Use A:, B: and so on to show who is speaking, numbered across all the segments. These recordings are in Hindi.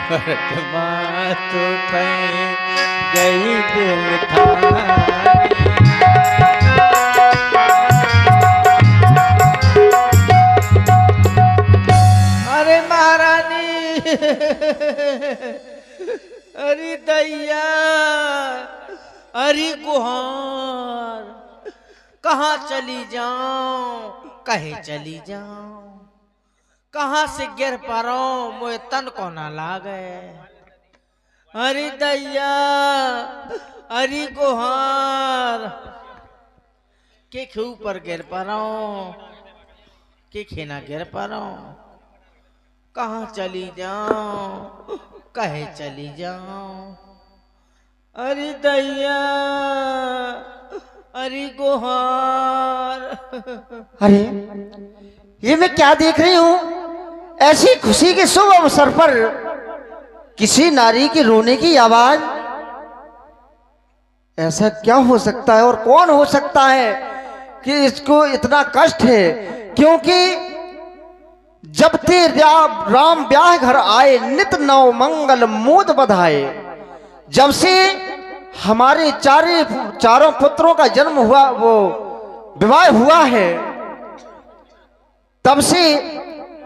A: तो गई दिल थारी। अरे महारानी अरे दैया अरे गुहार कहाँ चली जाऊं कहे चली जाऊं कहाँ से गिर पड़ो मोए तन को ना लागे। अरे दैया अरे गुहार के ऊपर गिर पड़ो के खेना गिर पड़ो कहाँ चली जाऊं कहे चली जाऊं। अरे दैया अरे गुहार।
B: अरे ये मैं क्या देख रही हूँ? ऐसी खुशी के शुभ अवसर पर किसी नारी के रोने की आवाज। ऐसा क्या हो सकता है और कौन हो सकता है कि इसको इतना कष्ट है? क्योंकि जब ते राम ब्याह घर आए नित नव मंगल मोद बधाए। जब से हमारे चारों पुत्रों का जन्म हुआ वो विवाह हुआ है तब से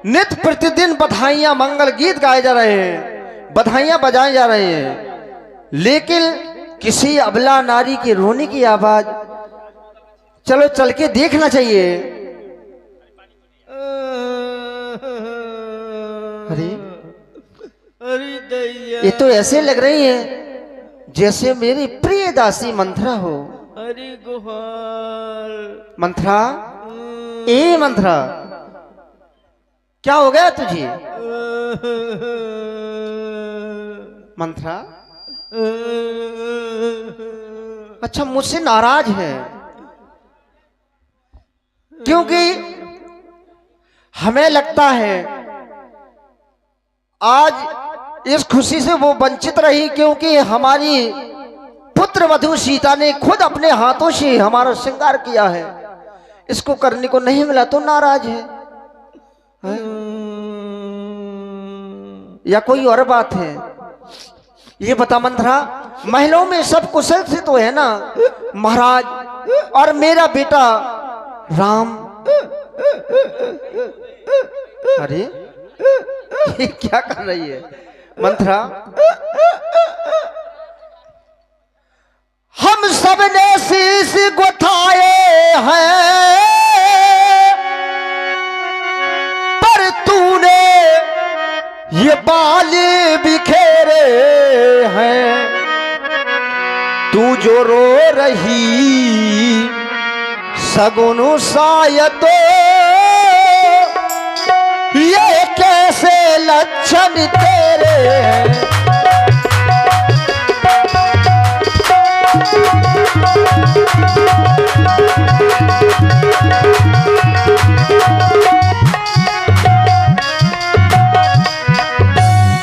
B: नित प्रतिदिन बधाइयां मंगल गीत गाए जा रहे हैं बधाइयां बजाए जा रहे हैं। लेकिन किसी अबला नारी के रोने की आवाज। चलो चल के देखना चाहिए। अरे
A: अरे दैया
B: ये तो ऐसे लग रही है जैसे मेरी प्रिय दासी मंथरा हो।
A: अरे गुहार।
B: मंथरा ए मंथरा क्या हो गया तुझे? मंथरा अच्छा मुझसे नाराज है क्योंकि हमें लगता है आज इस खुशी से वो वंचित रही क्योंकि हमारी पुत्र वधू सीता ने खुद अपने हाथों से हमारा श्रृंगार किया है। इसको करने को नहीं मिला तो नाराज है, या कोई और बात है? ये बता मंथरा, महलों में सब कुशल से तो है ना महाराज? और मेरा बेटा राम। अरे ये क्या कर रही है मंथरा? हम सब ने शीश गुथाए हैं पर तूने ये बाल बिखेरे हैं। तू जो रो रही सगुन शायद ये कैसे लक्षण तेरे हैं।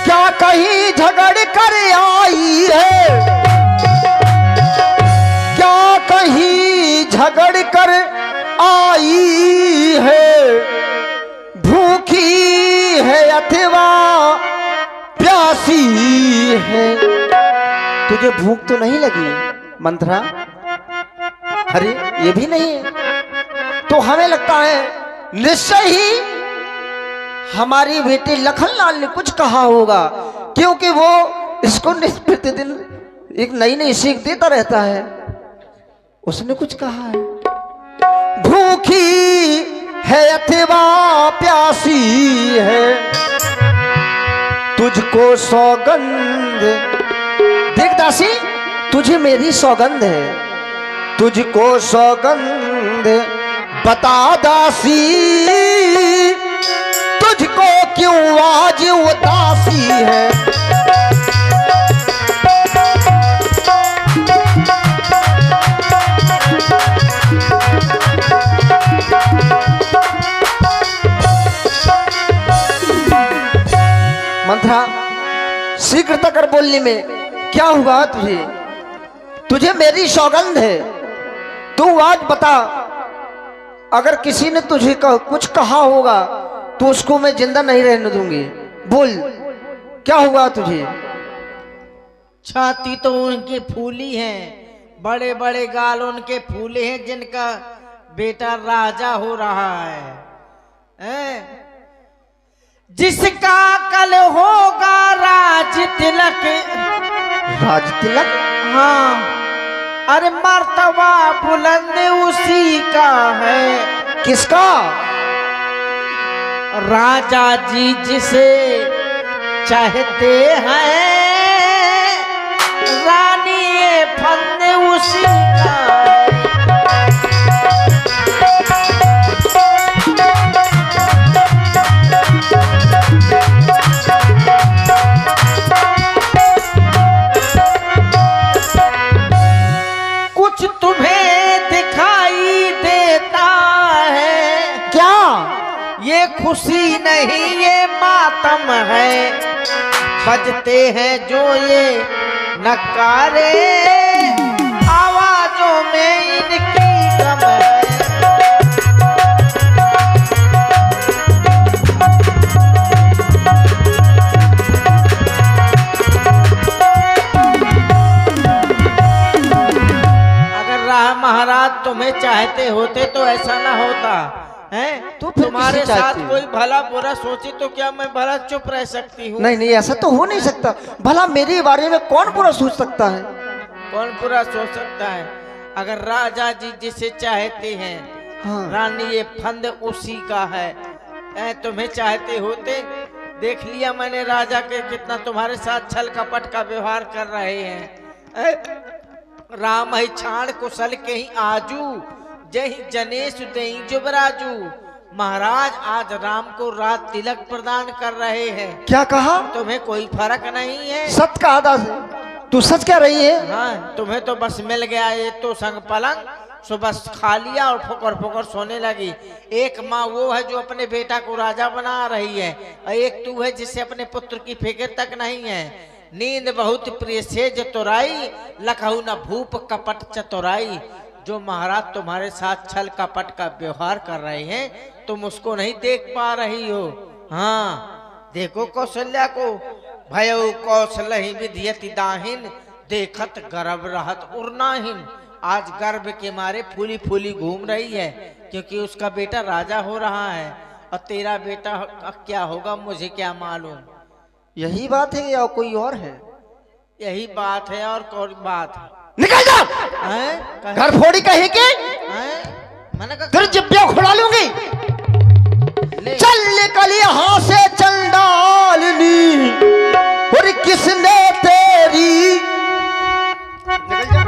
B: क्या कहीं झगड़ कर आई है? क्या कहीं झगड़ कर आई है? भूखी है अथवा प्यासी है? तुझे भूख तो नहीं लगी मंथरा? अरे ये भी नहीं है तो हमें लगता है निश्चय ही हमारी बेटी लखनलाल ने कुछ कहा होगा क्योंकि वो इसको प्रतिदिन एक नई नई सीख देता रहता है। उसने कुछ कहा है, भूखी है अथवा प्यासी है, तुझको सौगंध। देख दासी तुझे मेरी सौगंध है, तुझको सौगंध बता दासी, तुझको क्यों आज उदासी है। मंथरा शीघ्रता कर बोलने में क्या हुआ तुझे? तुझे मेरी सौगंध है, तू आज बता। अगर किसी ने तुझे कुछ कहा होगा तो उसको मैं जिंदा नहीं रहने दूंगी। बोल क्या हुआ तुझे?
A: छाती तो उनकी फूली है, बड़े बड़े गाल उनके फूले हैं, जिनका बेटा राजा हो रहा है? जिसका कल होगा राज तिलक।
B: राज तिलक?
A: हाँ, अरे मर्तबा बुलंद उसी का है।
B: किसका?
A: राजा जी जिसे चाहते हैं, रानी ये फंद उसी का है। कुछ तुम्हें दिखाई देता है
B: क्या?
A: ये खुशी नहीं ये मातम है। बजते हैं जो ये नकारे, आवाजों में इनकी गम है। महाराज तुम्हें चाहते होते तो ऐसा ना होता है।
B: तो फिर
A: तुम्हारे
B: किसे
A: साथ
B: चाहती है?
A: कोई भला बुरा सोचे तो क्या मैं भला चुप रह सकती हूँ?
B: नहीं नहीं, ऐसा तो हो नहीं सकता। भला मेरे बारे में कौन बुरा सोच सकता है?
A: कौन बुरा सोच सकता है? अगर राजा जी जिसे चाहते हैं,
B: हाँ।
A: रानी ये फंद उसी का है। तुम्हें चाहते होते, देख लिया मैंने राजा के कितना तुम्हारे साथ छल कपट का व्यवहार कर रहे हैं। राम ही छाण कुशल के ही आजू, जय जनेश दई जुबराजू। महाराज आज राम को राज तिलक प्रदान कर रहे हैं।
B: क्या कहा?
A: तुम्हें कोई फर्क नहीं है?
B: सच कहा था। तू सच कह रही है?
A: हाँ, तुम्हें तो बस मिल गया ये तो संग पलंग, सो बस खा लिया और फुकर फुकर सोने लगी। एक माँ वो है जो अपने बेटा को राजा बना रही है, और एक तू है जिसे अपने पुत्र की फिक्र तक नहीं है। नींद बहुत प्रिय से चतुराई, लखहु न भूप कपट चतुराई। जो महाराज तुम्हारे साथ छल कपट का व्यवहार कर रहे हैं, तुम उसको नहीं देख पा रही हो। हाँ, देखो कौशल्या को, भयउ कौशलहि विधियति दाहिन, देखत गर्भ रहत उर्नाहिन। आज गर्भ के मारे फूली फूली घूम रही है, क्योंकि उसका बेटा राजा हो रहा है। और तेरा बेटा क्या होगा मुझे क्या मालूम।
B: यही बात है या कोई और है?
A: यही बात है और कौन बात है?
B: निकल जा! घर फोड़ी कहीं के?
A: मैंने कहा
B: फिर जिब्बिया खुड़ा लूंगी। चल निकल यहाँ से चंडालनी, और किसने तेरी। निकल जा।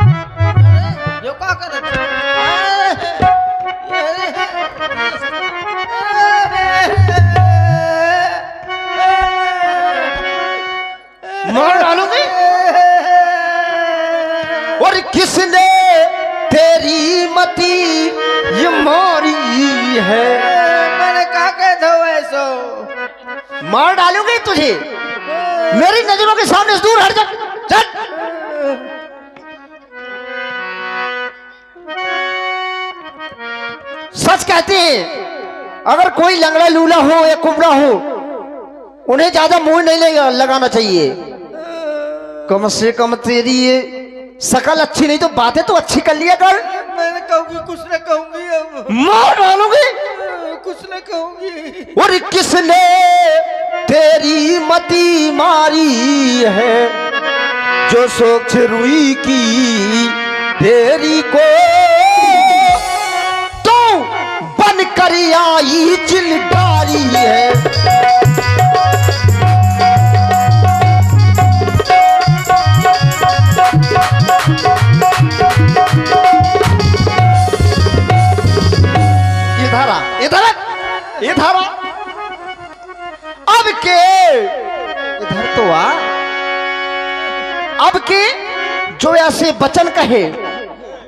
A: यो क्या कर रहे?
B: मार डालूंगी। और किसने तेरी मती ये मारी है?
A: मैंने कहा कह दो ऐसो।
B: मार डालूंगी तुझे। मेरी नजरों के सामने से दूर हट जा। चल। सच कहते हैं, अगर कोई लंगड़ा लूला हो या कुबड़ा हो, उन्हें ज्यादा मुंह नहीं लगाना चाहिए। कम से कम तेरी ये शकल अच्छी नहीं तो बातें तो अच्छी कर लिया कर।
A: मैंने कहूंगी कुछ न कहूंगी, अब
B: मार डालूंगी।
A: कुछ न कहूंगी।
B: और किसने तेरी मती मारी है, जो सोच रुई की तेरी को तो बन कर आई चिलकारी है। इधर अब के इधर तो आ। अब के जो ऐसे वचन कहे,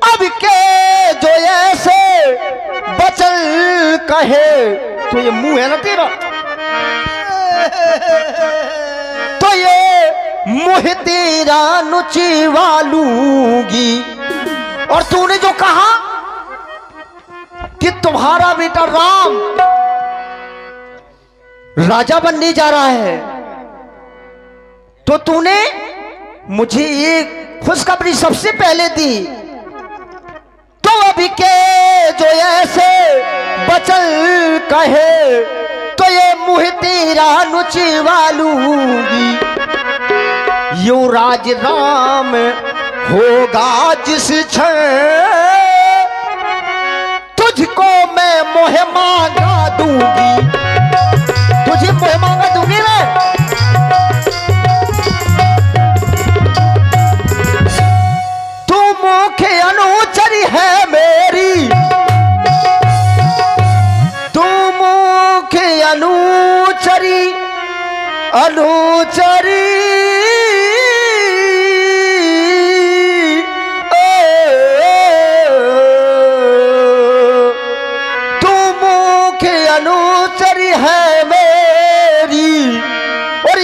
B: अब के जो ऐसे वचन कहे, तो ये मुंह है ना तेरा, तो ये मुंह तेरा नुचवा लूंगी। और तूने जो कहा कि तुम्हारा बेटा राम राजा बनने जा रहा है, तो तूने मुझे ये खुशखबरी सबसे पहले दी, तो अभी के जो ऐसे बचल कहे तो ये मुँह तेरा नुचवा लूंगी। युवराज राम होगा जिस क्षण तुझको मैं मोह मांगा दूंगी, तुझे मोह मांगा दूंगी मैं। तू मुख्य अनुचरी है मेरी, तू मुख्य अनुचरी अनुचरी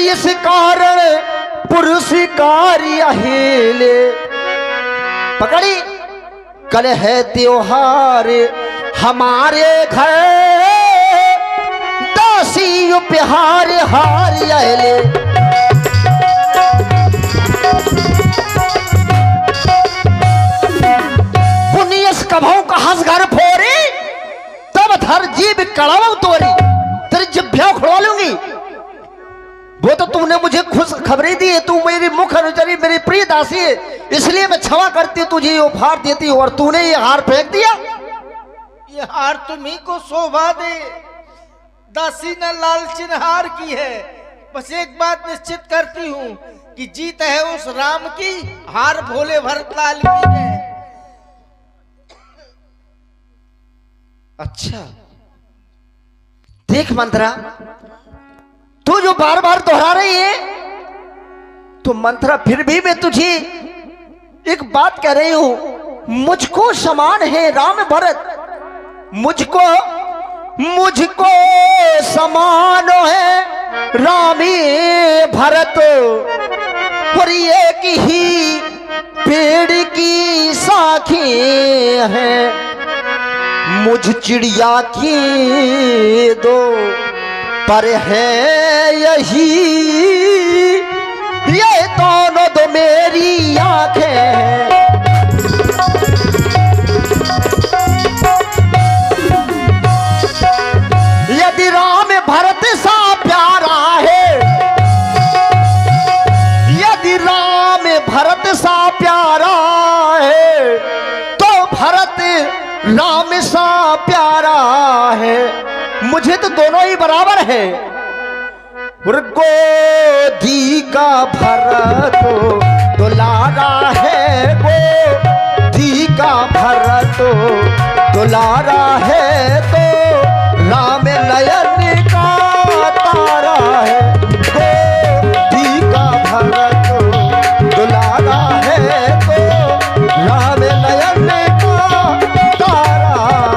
B: इस कारण पुरस्कारी अहेले पकड़ी। कल है त्योहार हमारे घर, दासी उपहार हार अहेले। पुनियस कभाऊ का हंस घर फोरी, तब धर जीव कड़ाऊ तोरी, तेरी जिभ्या खुड़वा लूंगी। वो तो तुमने मुझे खुश खबरी दी है, तू मेरी मुख अनुचरी मेरी प्रिय दासी है, इसलिए मैं क्षमा करती हूँ, तुझे ये उपहार देती हूँ, और तूने ये हार फेंक दिया।
A: ये हार तुम्ही को शोभा दे, दासी ने लालचिन हार की है। बस एक बात निश्चित करती हूँ कि जीत है उस राम की, हार भोले भरतलाल की है।
B: अच्छा देख मंत्रा, तू जो बार बार दोहरा रही है, तो मंत्रा फिर भी मैं तुझे एक बात कह रही हूं, मुझको समान है राम भरत, मुझको समान है रामी भरत, और एक ही पेड़ की शाखें हैं, मुझ चिड़िया की दो पर है यही, ये दोनों दो मेरी आंखें। यदि राम भरत सा प्यारा है, यदि राम भरत सा प्यारा है, तो भरत राम सा प्यारा है, मुझे तो दोनों ही बराबर है। गोदी का भरत दुलारा है, गोदी का भरत दुलारा है, तो राम नयन का तारा है, गोदी का भरत दुलारा है, तो राम नयन का तारा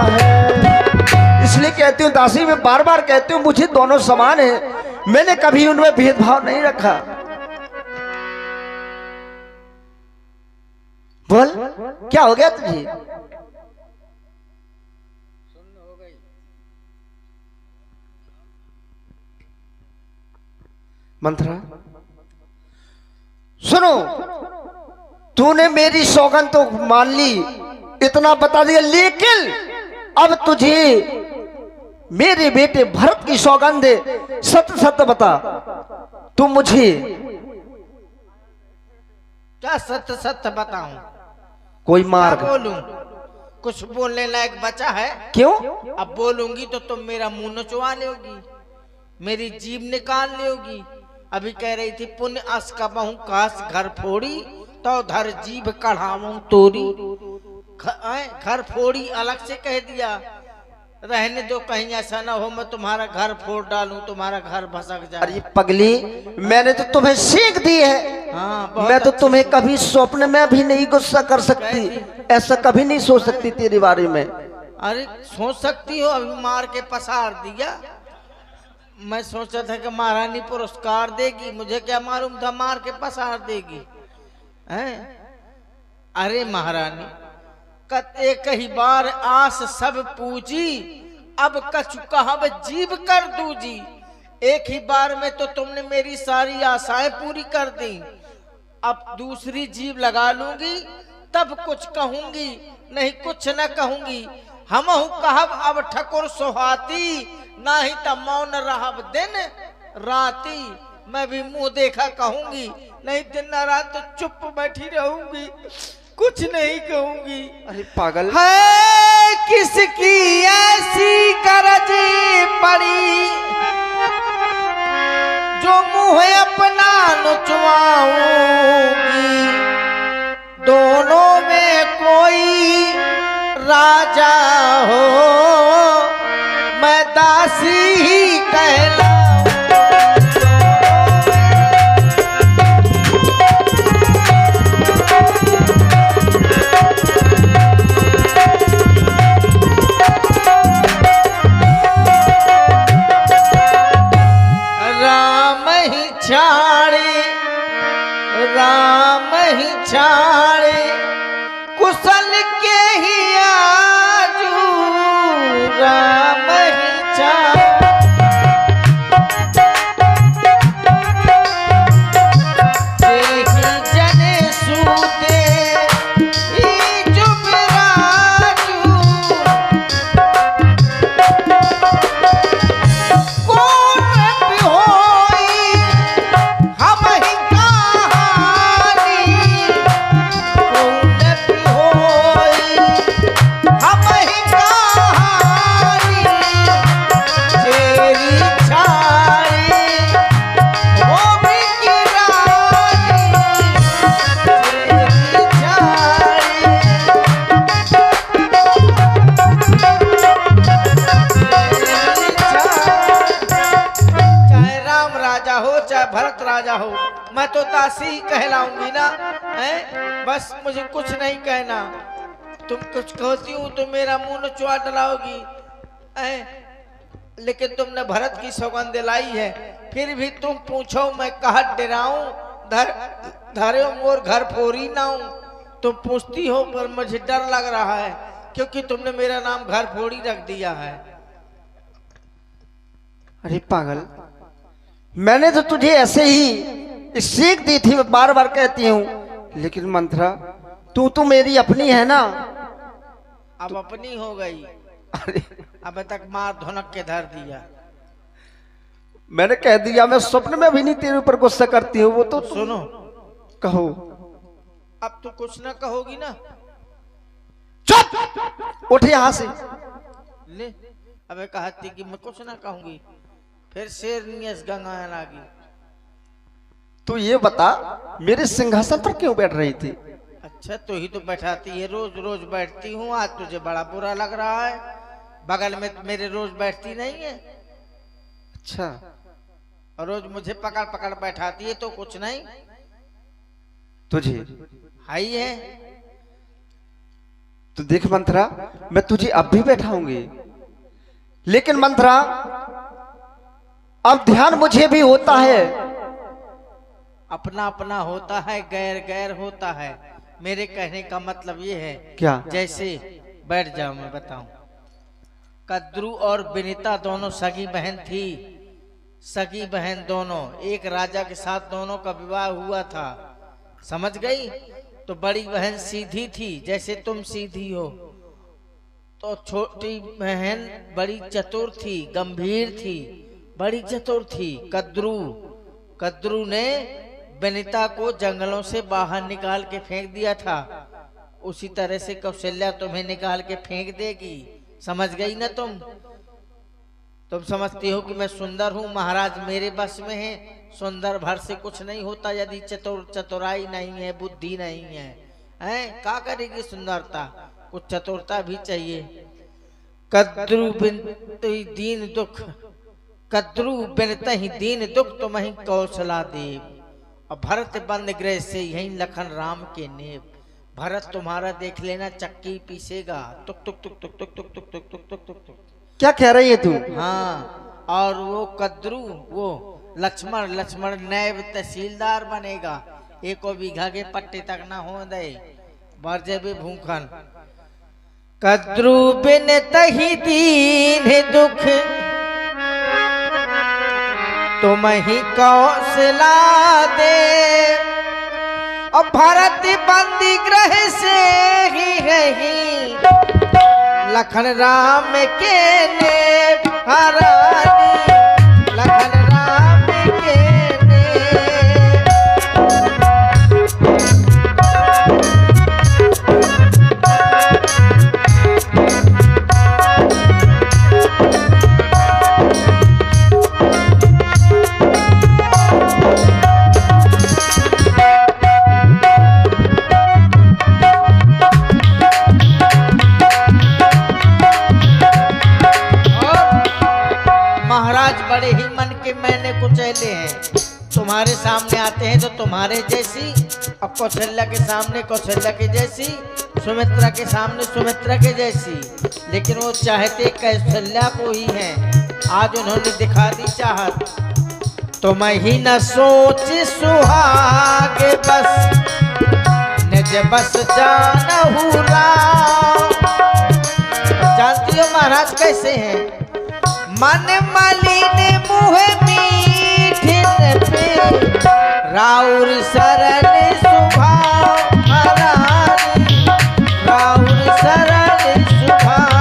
B: है। इसलिए कहती हूँ दासी, मैं बार बार कहती हूँ मुझे दोनों समान है, मैंने कभी उनमें भेदभाव नहीं रखा। बोल क्या हो गया तुझे? मंत्रा सुनो, तूने मेरी सौगंध तो मान ली, इतना बता दिया, लेकिन अब तुझे मेरे बेटे भरत की सौगंध है, सत्य सत्य बता, तू मुझे
A: क्या सत्य सत्य बताऊं?
B: कोई मार्ग
A: बोलूं? कुछ बोलने लायक बचा है?
B: क्यों?
A: अब बोलूंगी तो तुम मेरा मुंह नचवा लोगी, मेरी जीभ निकाल लोगी। अभी कह रही थी पुण्य अस कबहू काश घर फोड़ी, तो धर जीभ कढ़ाऊं तोरी। घर फोड़ी अलग से कह दिया, रहने दो, कहीं ऐसा ना हो मैं तुम्हारा घर फोड़ डालूं, तुम्हारा घर भसक जाए।
B: अरे पगली, मैंने तो तुम्हें सीख दी है।
A: हाँ,
B: मैं तो तुम्हें कभी स्वप्न में भी नहीं गुस्सा कर सकती, ऐसा कभी नहीं सोच सकती तेरे बारे में।
A: अरे सोच सकती हो, अभी मार के पसार दिया। मैं सोचा था कि महारानी पुरस्कार देगी, मुझे क्या मालूम था मार के पसार देगी। हैं? अरे महारानी, एक ही बार आस सब पूजी, अब कछु कहब जीव कर दूजी। एक ही बार में तो तुमने मेरी सारी आशाएं पूरी कर दी। अब दूसरी जीभ लगा लूंगी तब कुछ कहूंगी, नहीं कुछ न कहूंगी। हमहु कहब अब ठकुर सोहाती, नाही त मौन रहब दिन राती। मैं भी मुंह देखा कहूंगी, नहीं दिन रात तो चुप बैठी रहूंगी, कुछ नहीं कहूंगी।
B: अरे पागल
A: है किसकी ऐसी करज पड़ी, जो मुंह अपना नुचवाऊंगी। दोनों में कोई राजा हो, मैं दासी ही कहलाऊं। राम ही छाड़े कुशल के ही आजू, राम ही छाड़े। जने सूते जुबराजू, कौन होई हम ही भरत राजा हो, मैं तो दासी कहलाऊंगी ना। है बस मुझे कुछ नहीं कहना। तुम कुछ कहती हूँ तो मेरा मुंह नचवा डलाओगी, लेकिन तुमने भरत की सौगंध दिलाई है, फिर भी तुम पूछो मैं कहत डराऊं। धरे मोर घर फोरी ना हूं। तुम पूछती हो पर मुझे डर लग रहा है, क्योंकि तुमने मेरा नाम घर फोड़ी रख दिया है।
B: अरे पागल, मैंने तो तुझे ऐसे ही सीख दी थी, बार बार कहती हूँ, लेकिन मंथरा तू तो मेरी अपनी है ना।
A: अब अपनी हो गई।
B: अरे
A: अब तक मार धुनक के धर दिया।
B: मैंने कह दिया, मैं स्वप्न में भी नहीं तेरे ऊपर गुस्सा करती हूँ। वो तो
A: सुनो,
B: कहो।
A: अब तो कुछ ना कहोगी ना।
B: चुप, उठ यहाँ से।
A: ले अबे कहती कि मैं कुछ ना कहूंगी, फिर शेरनियस गंगा लागी।
B: तू ये बता, मेरे सिंहासन पर क्यों बैठ रही थी?
A: अच्छा तो ही तो बैठाती है, रोज रोज बैठती हूँ। आज तुझे बड़ा बुरा लग रहा है, बगल में मेरे रोज बैठती नहीं है।
B: अच्छा,
A: और रोज मुझे पकड़ पकड़ बैठाती है तो कुछ नहीं।
B: तुझे
A: हाई है
B: तो देख मंथरा, मैं तुझे अब भी बैठाऊंगी, लेकिन मंथरा अब ध्यान मुझे भी होता है।
A: अपना अपना होता है, गैर गैर होता है। मेरे कहने का मतलब ये है
B: क्या?
A: जैसे बैठ जाओ मैं बताऊं। कद्रू और विनीता दोनों सगी बहन थी। सगी बहन दोनों, एक राजा के साथ दोनों का विवाह हुआ था, समझ गई। तो बड़ी बहन सीधी थी, जैसे तुम सीधी हो, तो छोटी बहन बड़ी चतुर थी, गंभीर थी, बड़ी चतुर थी। कद्रू ने विनीता को जंगलों से बाहर निकाल के फेंक दिया था। उसी तरह से कौशल्या तुम्हें निकाल के फेंक देगी, समझ गई ना तुम समझती हो कि मैं सुंदर हूँ, महाराज मेरे बस में है। सुंदर भर से कुछ नहीं होता यदि चतुराई नहीं है, बुद्धि नहीं है। हैं क्या करेगी सुंदरता, कुछ चतुरता भी चाहिए। कद्रू बिनती दीन दुख, कद्रू बिनते ही दीन दुख तुम ही कौशला देव। और भरत बंद गृह से यही लखन राम के नेब। भरत तुम्हारा देख लेना चक्की पीसेगा, टुक टुक टुक टुक टुक टुक टुक टुक टुक टुक टुक।
B: क्या कह रही है तू?
A: हाँ, और वो कद्रू वो लक्ष्मण नैब तहसीलदार बनेगा। एको बीघा के पट्टे तक ना हो दे, बरजे भी भूखन। कद्रू बिन तही दीन दुख तुम ही कौशला दे और भरत बंदी ग्रह से ही रही लखन राम के ने हरानी लखन राम के ने। बड़े ही मन के मैंने कुचैले हैं, तुम्हारे सामने आते हैं तो तुम्हारे जैसी, और कौशल्या के सामने कौशल्या के जैसी, सुमित्रा के सामने सुमित्रा के जैसी, लेकिन वो चाहते कौशल्या को ही हैं। आज उन्होंने दिखा दी चाहत। तुम ही न सोच सुहाग बस निज बस जानहु राम। जानती हो महाराज कैसे हैं? मन मलिन मुँह मीठिन पे राउर शरण सुभाव हरानी राउर शरण सुभाव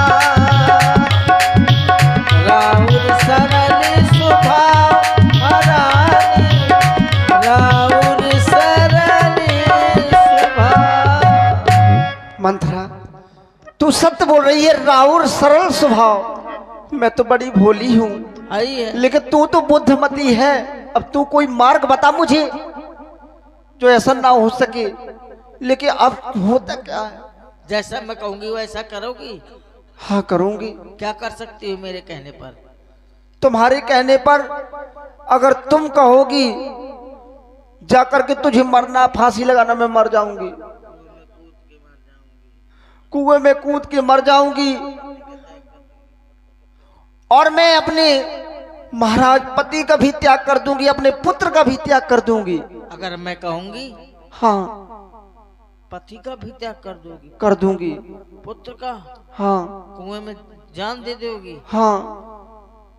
A: राउर शरण सुभाव हरानी राउर शरण सुभाव।
B: मंथरा तू सत्य बोल रही है, राउर सरल स्वभाव। मैं तो बड़ी भोली हूँ, लेकिन तू तो बुद्धिमती है। अब तू कोई मार्ग बता मुझे जो ऐसा ना हो सके। लेकिन अब होता क्या है?
A: जैसा मैं कहूंगी वैसा करोगी?
B: हाँ करूंगी।
A: क्या कर सकती हो मेरे कहने पर?
B: तुम्हारे कहने पर अगर तुम कहोगी जाकर के तुझे मरना, फांसी लगाना, मैं मर जाऊंगी, कुएं में कूद के मर जाऊंगी, और मैं अपने महाराज पति का भी त्याग कर दूंगी, अपने पुत्र का भी त्याग कर दूंगी।
A: अगर मैं कहूंगी?
B: हाँ।
A: पति का भी त्याग कर दोगी?
B: कर दूंगी।
A: पुत्र का?
B: हाँ।
A: कुएं में जान दे दोगी?
B: हाँ।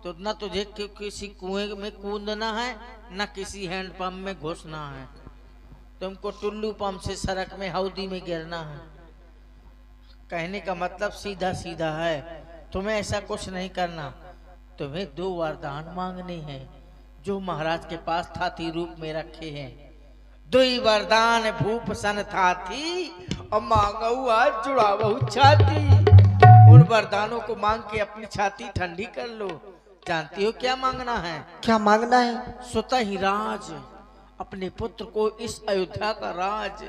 A: तो ना तुझे किसी कुएं में कूदना है, ना किसी हैंडपंप में घुसना है, तुमको टुल्लू पंप से सड़क में हौदी में गिरना है। कहने का मतलब सीधा सीधा है, तुम्हें ऐसा कुछ नहीं करना। तुम्हें 2 वरदान मांगने हैं जो महाराज के पास थाती रूप में रखे हैं। 2 वरदान भूप सन थाती और मांगऊ आज जुड़ावहु छाती। उन वरदानों को मांग के अपनी छाती ठंडी कर लो। जानती हो क्या मांगना है? क्या मांगना है? स्वतः ही राज, अपने पुत्र को इस अयोध्या का राज।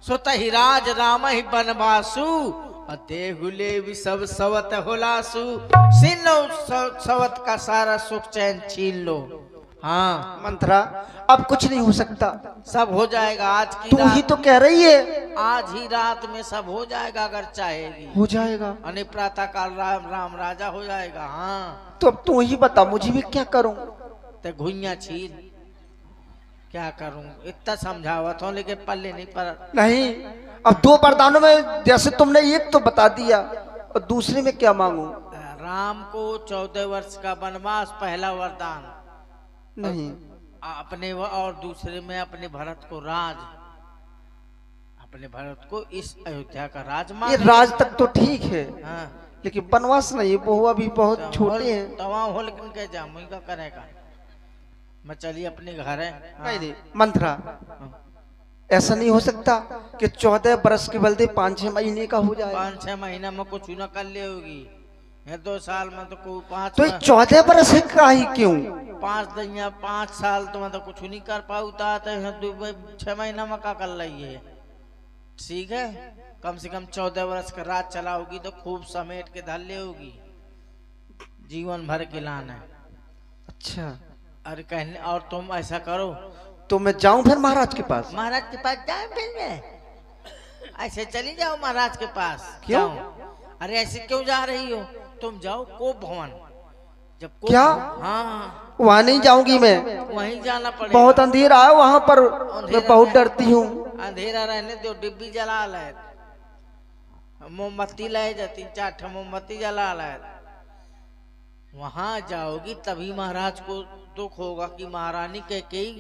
A: स्वतः ही राज राम ही बनवासु देहुले भी सब सवत होलासु। छीन लो सवत का सारा सुख चैन छीन लो। हाँ
B: मंत्रा, अब कुछ नहीं हो सकता।
A: सब हो जाएगा आज की
B: तू
A: रात।
B: ही तो कह रही है।
A: आज ही रात में सब हो जाएगा अगर चाहेगी।
B: हो जाएगा।
A: अने प्रातः काल राम राजा हो जाएगा। हाँ
B: तो अब तू ही बता, मुझे भी क्या करूं?
A: तो घुइयां छीन क्या करूं? इतना समझावत हूं लेकिन पल्ले नहीं पर। नहीं,
B: अब 2 वरदानों में जैसे तुमने एक तो बता दिया, और दूसरे में क्या मांगू?
A: राम को 14 वर्ष का वनवास पहला वरदान।
B: नहीं
A: अपने और दूसरे में अपने भरत को राज, अपने भरत को इस अयोध्या का राज मांग।
B: ये राज तक तो ठीक है।
A: हाँ।
B: लेकिन वनवास नहीं, वो अभी बहुत छोटे हैं।
A: तमाम हो लेकिन क्या जा मुझे करेगा। मैं चलिए अपने घर है।
B: नहीं नहीं मंत्रा, ऐसा नहीं हो सकता कि 14 बरस के बलदे 5-6 महीने का हो जाए।
A: 5-6 महीना में कुछ न कर ले होगी। 2 साल में तो कोई 5
B: तो 14 बरस का ही क्यों?
A: 5 दिन या 5 साल तो मतलब कुछ नहीं कर पाऊता। 6 महीना में क्या कर रही है? ठीक है, कम से कम 14 वर्ष का राज चला होगी तो खूब समेट के धर ले होगी, जीवन भर के लाना।
B: अच्छा,
A: अरे कहने और तुम ऐसा करो
B: तो मैं जाऊं फिर महाराज के पास?
A: महाराज के पास जाए फिर मैं ऐसे चली जाओ महाराज के पास।
B: क्यों?
A: अरे ऐसे क्यों जा रही हो? तुम जाओ कोप भवन। जब कोप
B: क्या?
A: हाँ,
B: वहाँ नहीं जाऊंगी मैं,
A: वहीं जाना पड़ेगा।
B: बहुत अंधेरा है वहाँ पर, मैं बहुत डरती हूँ।
A: अंधेरा रहने दो, डिब्बी जला ले, मोमबत्ती ले जा, 3-4 मोमबत्ती जला ले। वहां जाओगी तभी महाराज को दुख होगा कि महारानी कैकेयी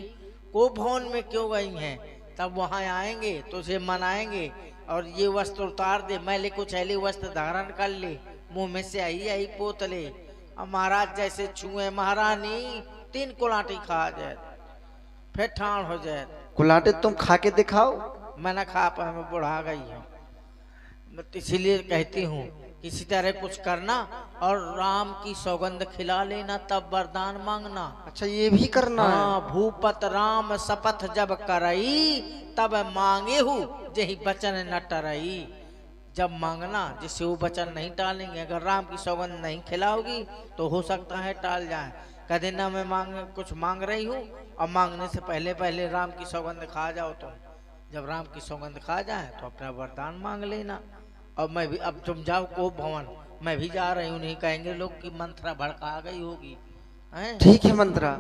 A: को भवन में क्यों गई हैं, तब वहां आएंगे तो उसे मनाएंगे और ये वस्त्र उतार दे, मैले कुछ ऐले वस्त्र धारण कर ले, मुंह में से आई पोत ले। अब महाराज जैसे छुए महारानी 3 कुलाटी खा जाए, फिर ठाण हो जाए।
B: कुलाटे तुम खा के दिखाओ।
A: मैं न खा पाया, मैं बुढ़ा गई हूँ, इसीलिए कहती हूँ किसी तरह कुछ करना और राम की सौगंध खिला लेना, तब वरदान मांगना।
B: अच्छा ये भी करना है।
A: हाँ, भूपत राम शपथ जब करई, तब मांगे हूँ जही बचन न टरई। जब मांगना जिससे वो वचन नहीं टालेंगे। अगर राम की सौगंध नहीं खिलाओगी तो हो सकता है टाल जाए। कदे ना मैं कुछ मांग रही हूँ और मांगने से पहले पहले राम की सौगंध खा जाओ, तो जब राम की सौगंध खा जाए तो अपना वरदान मांग लेना। और मैं भी, अब तुम जाओ को भवन, मैं भी जा रही हूँ, नहीं कहेंगे लोग कि मंत्रा भड़का गई होगी।
B: ठीक है मंत्रा।